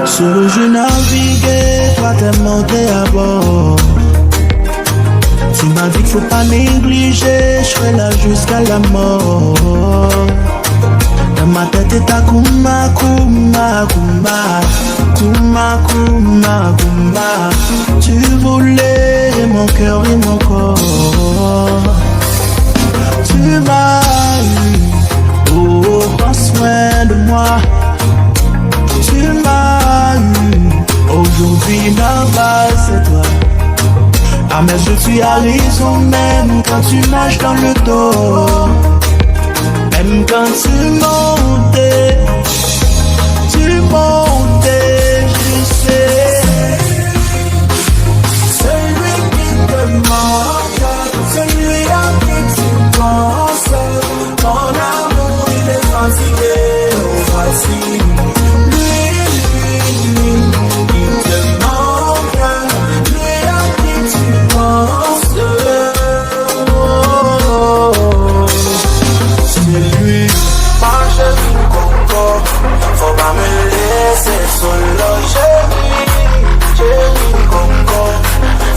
Sur je naviguais, toi t'es monté à bord. Tu m'as dit qu'il faut pas négliger, je serai là jusqu'à la mort. Dans ma tête est ta kuma, kuma, kuma, kuma, kuma, kuma. Tu voulais mon cœur et mon corps. Tu m'as eu, oh, prends soin de moi. Tu m'as eu, aujourd'hui ma base c'est toi. Ah mais je suis à raison même quand tu nages dans le dos. Même quand tu montais, je sais. Celui qui te manque, celui à qui tu penses. Mon amour il est fatigué, oh voici. Faut pas me laisser solo, chérie, Congo.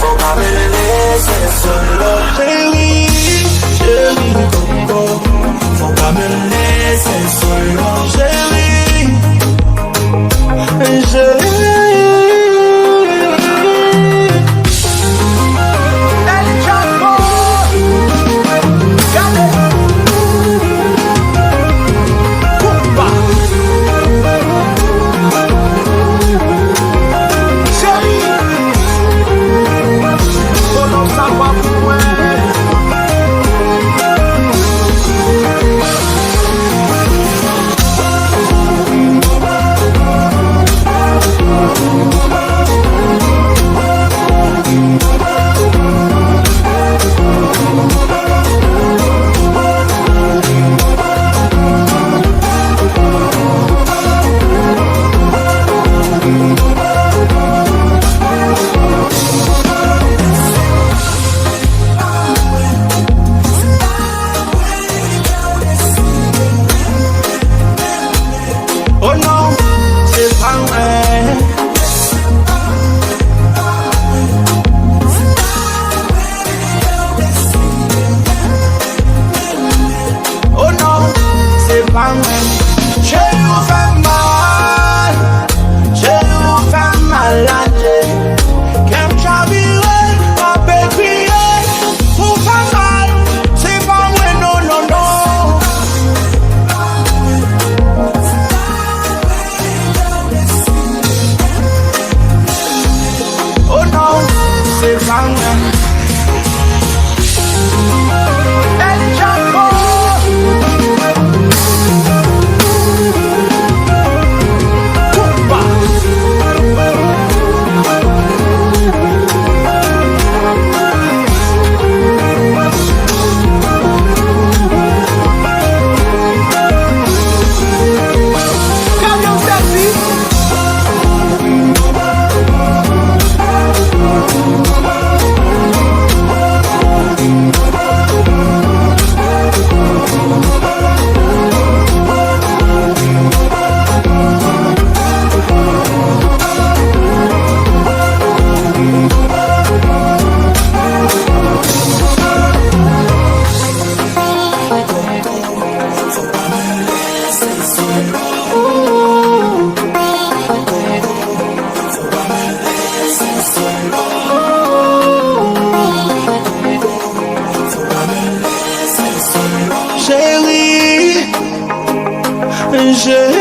Faut pas me laisser solo, chérie, Congo. Faut pas me laisser solo, chérie. Chérie,